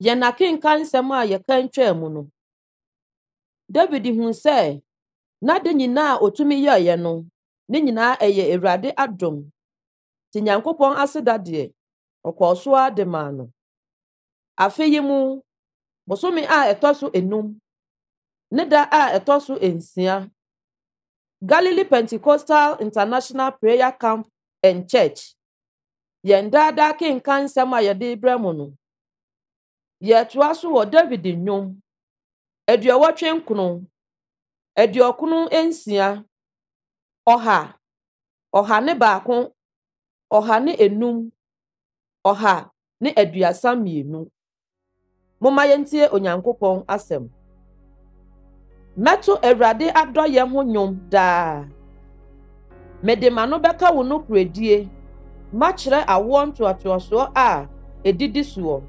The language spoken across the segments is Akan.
Ye na kenkan nsɛm a yɛkan twaa mu no. David hu sɛ na de nyinaa otumi yɛɛyɛ no, ne nyinaa ɛyɛ Awurade adom. Ti Nyankopɔn aseda deɛ, ɔkɔɔ so a de maa no. Afe yi mu, bosome a ɛtɔ so 5, ne da a ɛtɔ so 6, Galilee Pentecostal International Prayer Camp and Church, yɛn daadaa kenkan nsɛm a yɛde brɛ mu no. Yɛtoa so wɔ David nnwom, 89, 96, 100, 101, 105, 132. Momma yɛntie Onyankopɔn asɛm. Mɛto Awurade adɔyɛ ho nnwom daa. Mede m'ano bɛka wo nokoredie, makyerɛ awoɔ ntoatoasoɔ a edidi soɔ.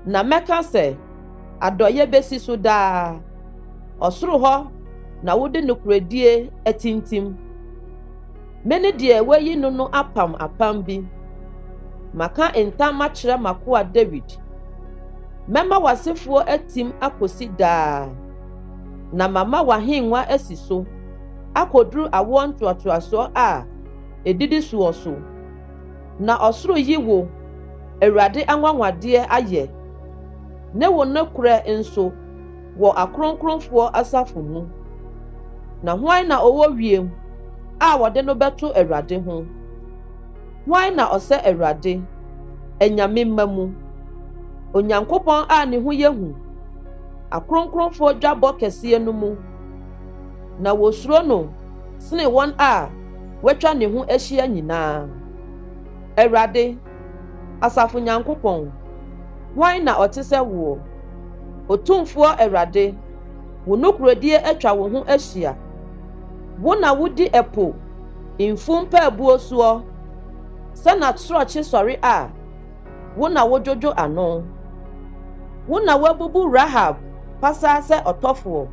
Na mɛka sɛ, adɔyɛ besi so daa. Ɔsoro hɔ na wode nokoredie atintim. Mene deɛ wayi no apam bi. Maka ntam makyerɛ m'akoa David. Mɛma w'asefoɔ atim akosi daa. Na mama w'ahengua asi so, akoduru awoɔ ntoatoasoɔ a edidi soɔ so. Na ɔsoro yi wo Awurade anwanwadeɛ ayɛ. Ne wo nokorɛ nso wɔ akronkronfoɔ asafo mu. Na hwan na ɔwɔ wiem a wɔde no bɛto Awurade ho? Hwan na ɔsɛ Awurade, anyame mma mu? Onyankopɔn a ne ho yɛ hu, akronkronfoɔ dwabɔ kɛseɛ no mu. Na wosuro no sene wɔn a wɔatwa ne ho ahyia nyinaa. Awurade, Asafo Nyankopɔn, hwan na ɔte sɛ wo? Otumfoɔ Awurade, wo nokoredie atwa wo ho ahyia. Wo na wodi ɛpo mfum paabuo soɔ, sɛ na sorɔkye sɔre a wo na wodwodwo ano. Wo na wabubu Rahab pasaa sɛ ɔtɔfoɔ.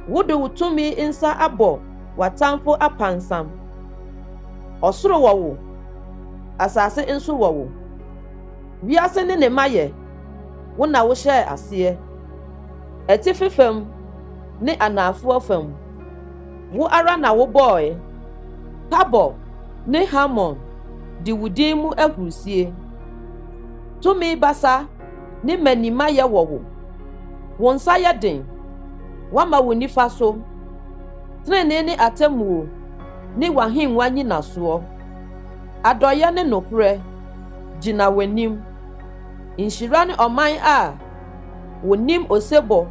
Wode wo tumi nsa abɔ w'atamfo apansam. Ɔsoro wɔ wo, asase nso wɔ wo. Wiase ne ne mayɛ, wo na wohyɛɛ aseɛ. Atifi fam ne anaafoɔ fam, wo ara na wobɔɔe. Tabor ne Hamon di wo din mu ahurusie. Tumi basa ne manimayɛ wɔ wo. Wo nsa yɛ den, wama wo nifa so. Trenee ne atemmuo ne w'ahengua nyinasoɔ. Adɔyɛ ne nokorɛ gyina w'anim. Nhyira ne ɔman a wonim osebɔ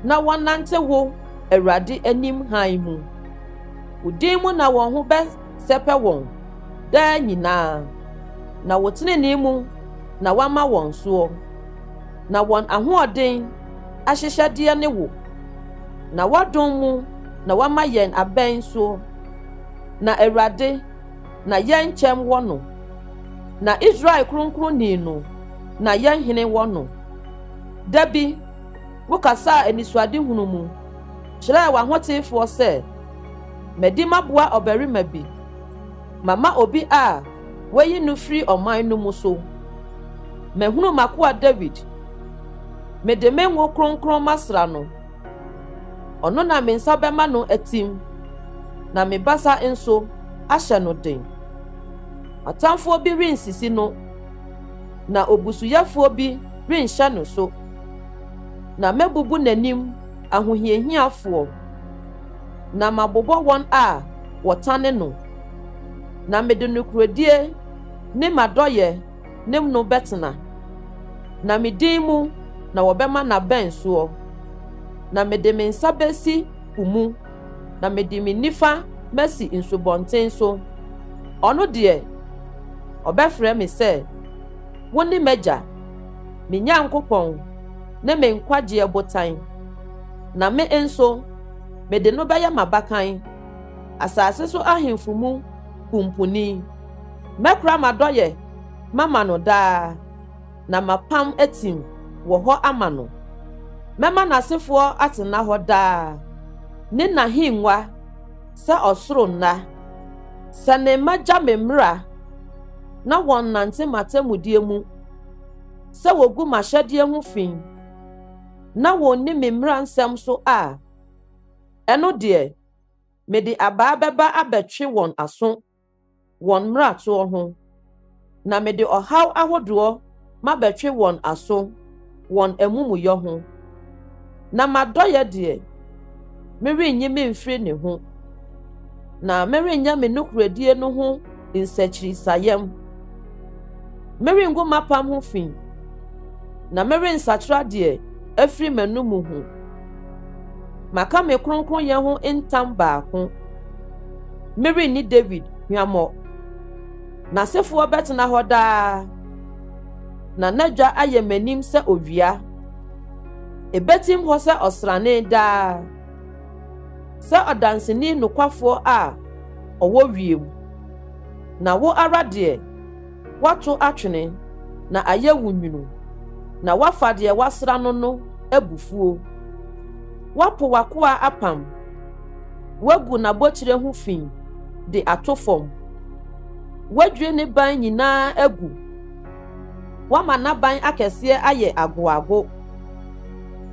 na wɔnante wo Awurade anim han mu. Wo din mu na wɔn ho bɛsɛpɛ wɔn daa nyinaa. Na wo trenee mu na wama wɔn soɔ. Na wɔn ahoɔden ahyehyɛdeɛ ne wo. Na wɔadom mu na wama yɛn abɛn soɔ. Na Awurade, na yɛn nkyɛm wɔ no. Na Israel kronkronni no, na yɛn hene wɔ no. Dabi, wokasa anisuade hunu mu, kyerɛɛ w'ahotefoɔ sɛ, madi maboa ɔbarima bi, mama obi a wayi no firi ɔman no mu so. Mahunu m'akoa David, mede me ngo kronkron masra no. Ɔno na me nsa bɛma no atim, na me basa nso ahyɛ no den. Atamfoɔ bi rensisi no, na obusuyɛfoɔ bi renhyɛ no so. Na mɛbubu n'anim ahohiahiafoɔ, na mabobɔ wɔn a wɔtane no. Na mede nokoredie ne m'adɔyɛ ne no bɛtena. Na me din mu na wɔbɛma n'abɛn soɔ. Na mede me nsa besi po mu, na mede me nifa masi nsubɔnten so. Ɔno deɛ, ɔbɛfrɛ me sɛ, wo ne m'agya, me Nyankopɔn, ne me nkwagyeɛ botan. Na me nso, mede no bɛyɛ m'abakan, asase so ahemfo mu kumpuni. Mɛkora m'adɔyɛ mama no daa, na mapam atim wɔ hɔ ama no. Mɛma n'asefoɔ atena hɔ daa, ne n'ahengua sɛ ɔsoro nna. Sɛ ne mma gya me mmara, na wɔn nante m'atamudie mu, se wogu mahyɛdeɛ ho fi na wonni me mmara nsɛm so a ɛno deɛ mede abaa bɛba abɛtwe wɔn aso wɔn mmaratoɔ ho na mede ɔhaw ahodoɔ mabɛtwe wɔn aso wɔn amumuyɔ ho na madɔyɛ deɛ merenyi me mfiri ne ho na merenya me nokoredie no ho nsakyirisayɛm merengu mapam ho fi na merensakra deɛ afiri m'anum ho maka me kronkronyɛ ho ntam baako merenni David hwammɔ n'asefoɔ bɛtena hɔ daa na n'agya ayɛ m'anim sɛ owia ebetim hɔ sɛ ɔsrane daa sɛ ɔdanseni nokwafoɔ a ɔwɔ wiem na wo ara deɛ wato atwene na ayɛ wo nwunu na wafa deɛ wasra no abufuo wapo wakoa apam wagu n'abɔkyerɛ ho fi de ato fam wadwie ne ban nyinaa agu wama n'aban akɛseɛ ayɛ agoago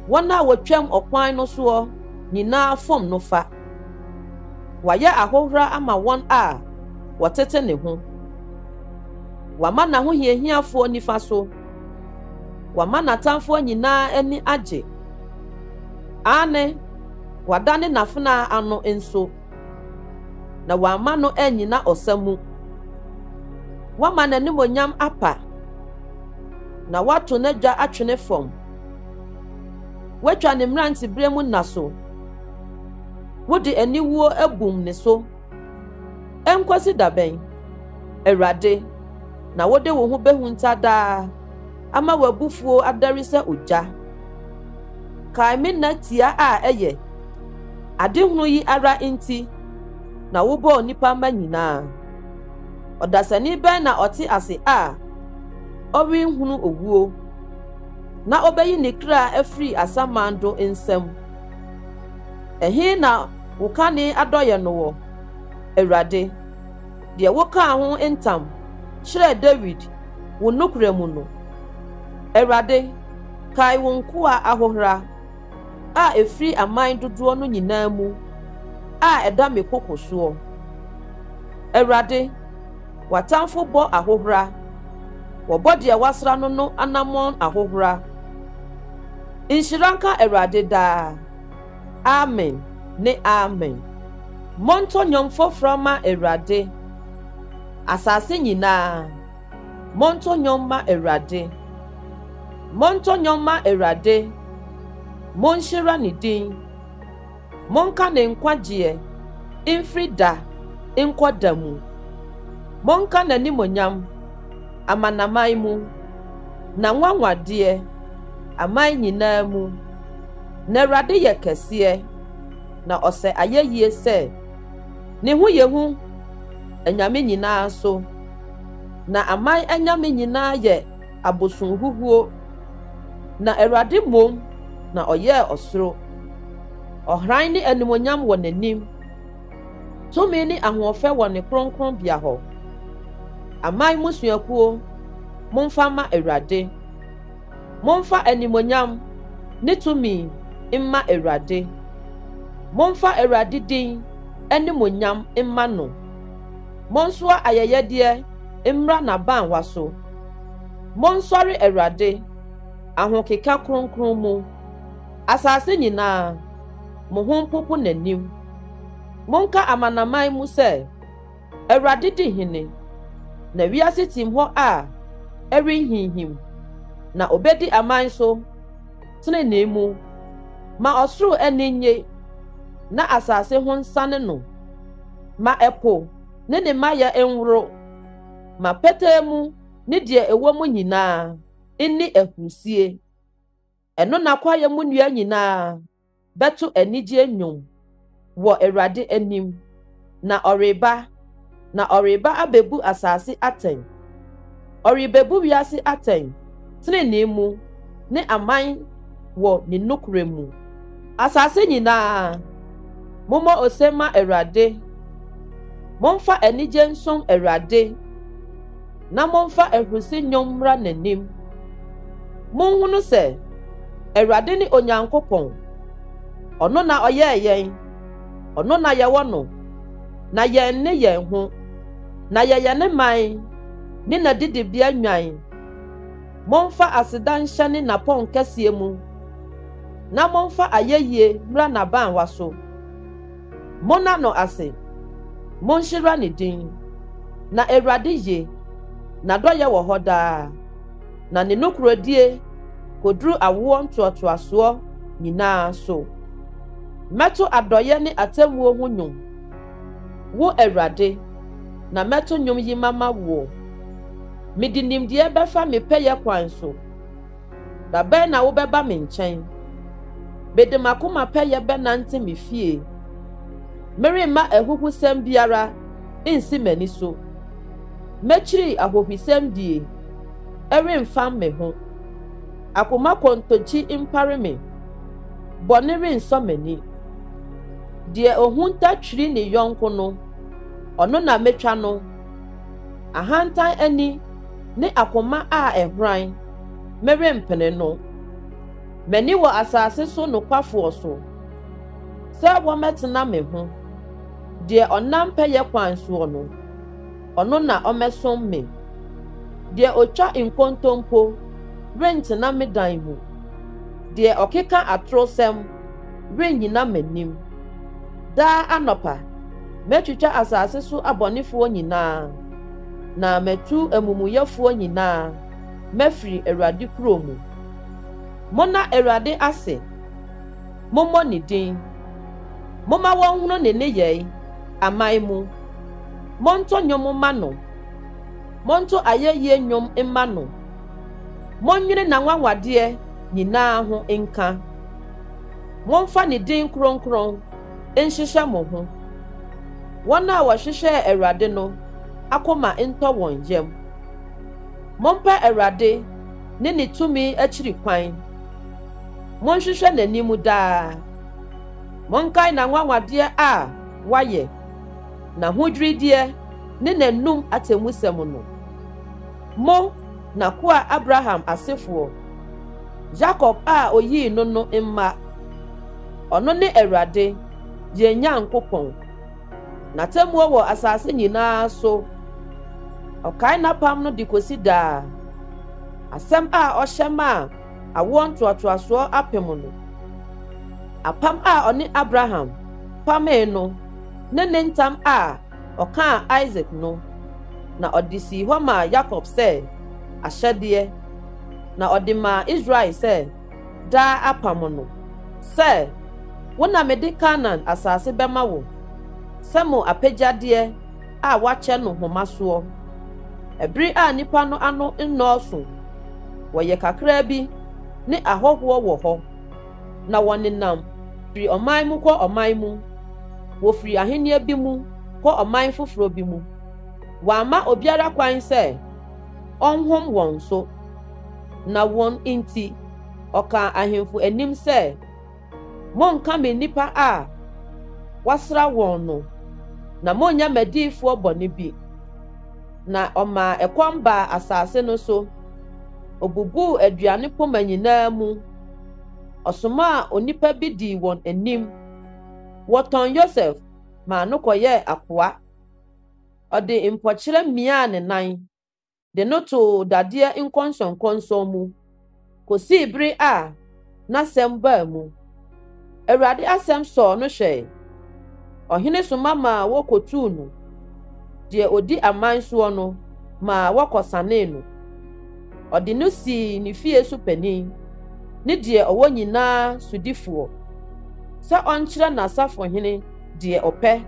wɔn a wɔtwam ɔkwan no soɔ nyinaa fam no fa wayɛ ahohora ama wɔn a wɔtete ne ho wama n'ahohiahiafoɔ nifa so wama n'atamfoɔ nyinaa ani agye ane wadane n'afena ano nso na wama no anyina ɔsa mu wama n'animonyam apa na wato n'agya atwene fam watwa ne mmerantebere mu nna so wode aniwuo abum ne so enkwasi dabɛn Awurade na wode wo ho behunta daa ama wabufuo adare sɛ ogya kae me natia a ɛyɛ adehunu yi ara nti na wobɔ nipa ma nyinaa ɔdasani bɛn na ɔte ase a ɔrenhunu owuo na ɔbɛyi ne kra afiri asamando nsɛm ɛhe na wo kane adɔyɛ no wɔ Awurade deɛ wokaa ho ntam kyerɛ David wo nokura mu no Awurade kae wo nkoa ahohora a efiri aman dodoɔ no nyinaa mu a ɛda me koko soɔ Awurade watamfo bɔ ahohora wɔbɔ deɛ wasra no anamɔn ahohora nhyira nka Awurade daa amen ne amen monto nnwom foforɔ ma Awurade asase nyinaa monto nnwom ma Awurade monto nnwom ma Awurade monhyira ne din monka ne nkwagyeɛ mfiri da nkɔ da mu monka n'animonyam amanaman mu na nwanwadeɛ aman nyinaa mu na Awurade yɛ kɛseɛ na ɔsɛ ayɛyie sɛ ne ho yehu anyame nyinaa so na aman anyame nyinaa yɛ abosonhuhuo na Awurade mom na ɔyɛ ɔsoro ɔhran ne animonyam wɔ n'anim tumi ne ahoɔfɛ wɔ ne kronkron bia hɔ aman musuakuo momfa ma Awurade momfa animonyam ne tumi mma Awurade momfa Awurade din animonyam mma no monsoa ayɛyɛdeɛ mmra n'abanwa so monsɔre Awurade ahokeka kronkron mu asase nyinaa mo ho mpopo n'anim monka amanaman mu sɛ Awurade di hene na wiase tim hɔ a ɛrenhinhim na obedi aman so tenene mu ma ɔsoro ani nye na asase ho nsane no ma ɛpo ne ne mayɛ enworo ma pete mu ne deɛ ɛwɔ mu nyinaa inni ahusie ɛno na kwayɛ mu nnua nyinaa bɛto anigye nnwom wɔ Awurade anim na ɔreba abebu asase atɛn ɔrebebu wiase atɛn tenene mu ne aman wɔ ne nokure mu asase nyinaa mommɔ ose ma Awurade momfa anigye nsom Awurade na momfa ahurusi nnwom mmra n'anim Monhunu sɛ Awurade ne Onyankopɔn ɔno na ɔyɛɛ yɛn ɔno na yɛwɔ no na yɛn ne yɛn ho na yɛyɛ ne man ne n'adidibea nwan. Momfa aseda nhyɛ ne n'apɔn kɛseɛ mu na momfa ayɛyie mmra n'abanwa so. Monna no ase, monhyira ne din. Na Awurade ye, n'adɔyɛ wɔ hɔ daa, na ne nokorodie koduru awoɔ ntoatoasoɔ nyinaa so. Mɛto adɔyɛ ne atemmuo ho nnwom, wo Awurade, na mɛto nnwom yi mama wo. Mede nimdeɛ bɛfa me pɛyɛ kwan so, da bɛn na wobɛba me nkyɛn. Mede m'akoma pɛyɛ bɛnante me fie. Meremma ahuhusɛm biara nsi m'ani so. Mɛkyiri ahohisɛm die, ɛremfam me ho. Akoma kontokyi mpare me, bɔne rensɔ m'ani. Deɛ ohunta twiri ne yɔnko no, ɔno na metwa no. Ahantan ani ne akoma a ɛhran, merempene no. M'ani wɔ asase so nokwafoɔ so, sɛ wɔmɛtena me ho. Deɛ ɔnam pɛyɛ kwan soɔ no, ɔno na ɔmɛsom me. Deɛ otwa nkontompo rentena me dan mu. Deɛ ɔkeka atorosɛm rennyina m'anim. Daa anɔpa, mɛtwitwa asase so abɔnefoɔ nyinaa, na mɛtu amumuyɛfoɔ nyinaa mɛfiri Awurade kuro mu. Monna Awurade ase, mommɔ ne din. Momma wɔnhunu ne nneyɛe aman mu. Monto nnwom mma no, monto ayɛyie nnwom mma no. Monnwene n'anwanwadeɛ nyinaa ho nka. Momfa ne din kronkron nhyehyɛ mo ho. Wɔn a wɔhyehyɛ Awurade no akoma ntɔ wɔn yam. Mompɛ Awurade ne ne tumi akyiri kwan. Monhwehwɛ n'anim daa. Monkae n'anwanwadeɛ a wayɛ, n'ahodwirideɛ ne n'anum atemmusɛm no. Mo n'akoa Abraham asefoɔ, Jacob a oyii no no mma. Ɔno ne Awurade, yɛn Nyankopɔn. N'atemmuo wɔ asase nyinaa so. Ɔkae n'apam no de kosi daa. Asɛm a ɔhyɛ maa awoɔ ntoatoasoɔ apem no. Apam a ɔne Abraham pamee no, ne ntam a ɔkaa Isaac no, na ɔde sii hɔ maa Jacob sɛ ahyɛdeɛ, na ɔde maa Israel sɛ daa apam no, sɛ wo na mede Canaan asase bɛma wo, sɛ mo apagyadeɛ a wakyɛ no homa soɔ. Ɛbere a nipa no ano nnɔɔso, wɔyɛ kakraa bi ne ahɔhoɔ wɔ hɔ, na wɔnenam firi ɔman mu kɔ ɔman mu, wofiri ahenni bi mu kɔ ɔman foforɔ bi mu. Wɔamma obiara kwan sɛ ɔnhom wɔn so, na wɔn nti ɔkaa ahemfo anim sɛ, monka me nnipa a wasra wɔn no, na monnya m'adiyifoɔ bɔne bi. Na ɔmaa ɛkɔm baa asase no so. Obubuu aduane poma nyinaa mu. Ɔsomaa onipa bi dii wɔn anim. Wɔtɔn Yosef maa no kɔyɛɛ akoa. Ɔde mpɔkyerɛ miaa ne nan, de no too dadeɛ nkɔnsɔnkɔnsɔn mu, kosii bere a n'asɛm baa mu. Awurade asɛm sɔɔ no hwɛe. Ɔhene soma maa wɔkɔtuu no. Deɛ odi aman soɔ no maa wɔkɔsanee no. Ɔde no sii ne fie so panin, ne deɛ ɔwɔ nyinaa sodifoɔ, sɛ ɔnkyerɛ n'asafohene deɛ ɔpɛ,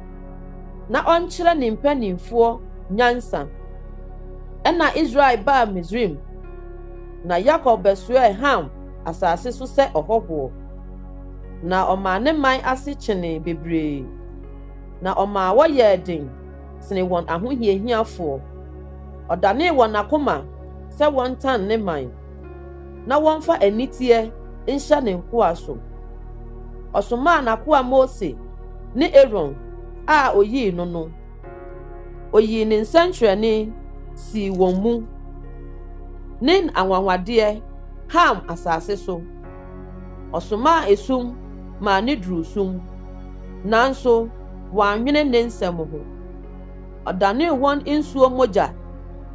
na ɔnkyerɛ ne mpanimfoɔ nyansa. Ɛna Israel baa Misraim, na Yakob bɛsoɛɛ Ham asase so sɛ ɔhɔhoɔ. Na ɔmaa ne man ase kyene bebree, na ɔmaa wɔyɛɛ den sene wɔn ahohiahiafoɔ. Ɔdanee wɔn akoma sɛ wɔntan ne man, na wɔmfa aniteɛ nhyɛ ne nkoa so. Ɔsomaa n'akoa Mose ne Aaron a oyii no no. Oyii ne nsɛnkyerɛnne sii wɔn mu, ne anwanwadeɛ Ham asase so osoma esum ma ne drusum nanso wanwene ne nsɛm ho ɔdane wɔn nsuo mogya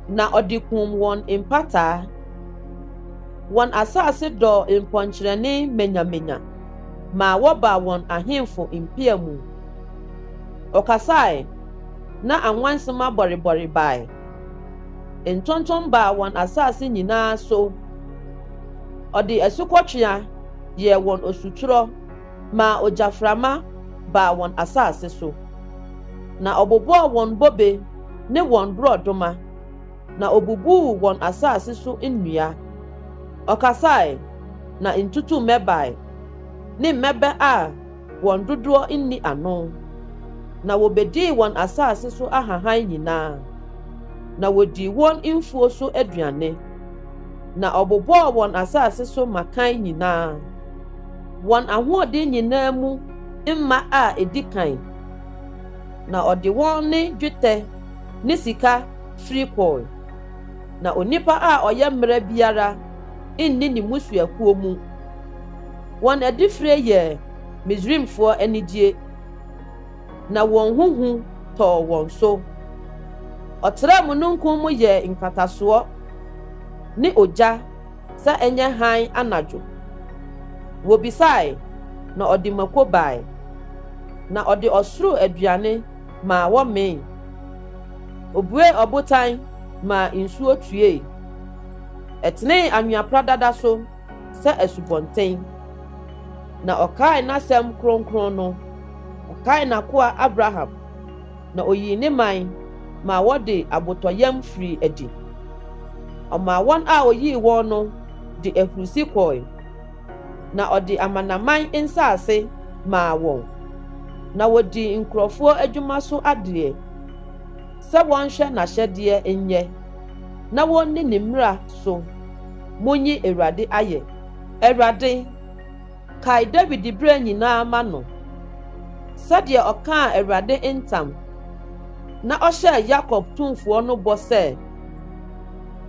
na ɔdikum wɔn impata wɔn asase dɔ mpɔnkyerɛne menyamenya ma wɔba wɔn ahemfo impia mu ɔkasae na anwansema bɔrebɔre bae ntontom ba wɔn asase nyinaa so ɔde asukɔtwea yɛ wɔn osuturo ma ogyaframa ba wɔn asase so na ɔbobɔɔ wɔn bobe ne wɔn borɔdoma na obubuu wɔn asase so nnua ɔkasae na ntutu mɛbae ne mmɛbɛ a wɔn dodoɔ nni ano na wobedii wɔn asase so ahahan nyinaa na wodii wɔn mfuo so aduane na ɔbobɔɔ wɔn asase so makan nyinaa wɔn ahoɔden nyinaa mu mma a edi kan na ɔde wɔn ne dwetɛ ne sika firi kɔɔ na onipa a ɔyɛ mmara biara inni ne musuakuo mu wɔn adifire yɛ Misraimfoɔ anigye na wɔn huhu tɔɔ wɔn so ɔtrɛ mununkum mu yɛ nkatasoɔ ne ogya sɛ ɛnyɛ han anadwo wobisae na ɔde mako bae na ɔde ɔsoro aduane ma wɔmee obue ɔbotan ma nsuo tue ɛtene anwea dada so sɛ asubɔnten na ɔkae n'asɛm kronkron no ɔkae n'akoa Abraham na oyii ne man ma wɔde abotɔyam firi adi ɔma wɔn a oyii wɔn no de ahurusi kɔe na ɔde amanaman nsase ma wɔn na wodi nkurɔfoɔ adwuma so adeɛ sɛ wɔnhwɛ n'ahyɛdeɛ nyɛ na wɔnni ne mmara so munyi Awurade ayɛ Awurade kae David bere nyinaa ma no sɛdeɛ ɔkaa Awurade ntam na ɔhyɛ Yakob tumfoɔ no bɔ sɛ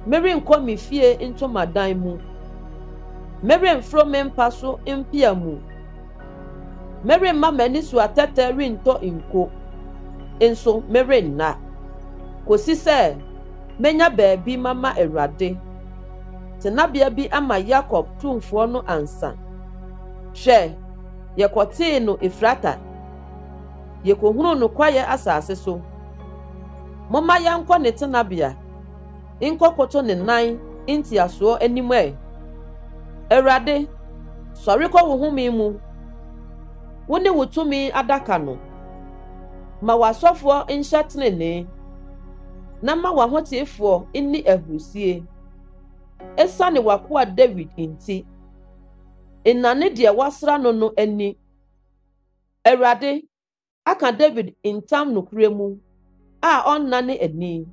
merenkɔ me fie ntomadan mu meremforo me mpa so mpia mu meremma m'ani so atɛtɛ rentɔ nko nso merenna kosi sɛ menya baabi mama Awurade tenabea bi ama Yakob tumfoɔ no ansa hwɛ yɛkɔtee no Efrata yɛkɔhunu no kwayɛ asase so momma yɛnkɔ ne tenabea nkɔkoto ne nan ntiasoɔ anim Awurade sɔre kɔ wo home mu wo ne wo tumi adaka no ma wasɔfoɔ nhyɛ tenene na ma wahotiefoɔ nni ahurusie esiane wakoa David nti nnane deɛ wasra no ani Awurade aka David ntam nokure mu a ɔnnane ani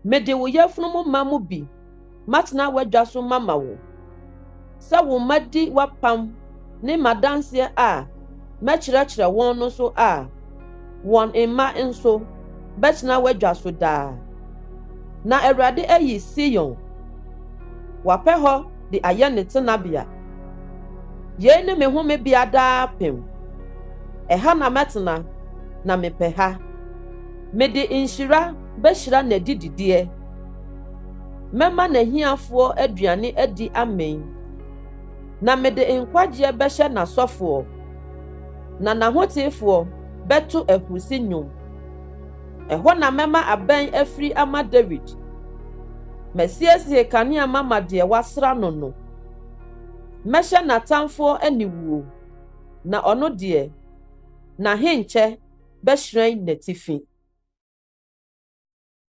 mede wo yafunu ma mu bi matena wadwa so mama wo sɛ wo madi wapam ne madanse a mɛkyerɛkyerɛ wɔn no so a wɔn mma nso bɛtena wadwa so daa na Awurade ayi Sion wapɛ hɔ de ayɛ ne tenabea yei ne me home bia daa pem ɛha na mɛtena na mepɛ ha mede nhyira bɛhyira n'adidideɛ mɛma n'ahiafoɔ aduane adi amen na mede nkwagyeɛ bɛhyɛ n'asɔfoɔ na n'ahotiefoɔ bɛto ahurusi nnwom ɛhɔ na mɛma abɛn afiri ama David masiesie kanea mama deɛ wasra no mɛhyɛ n'atamfoɔ aniwuo na ɔno deɛ n'ahenkyɛ bɛhyerɛn n'atifi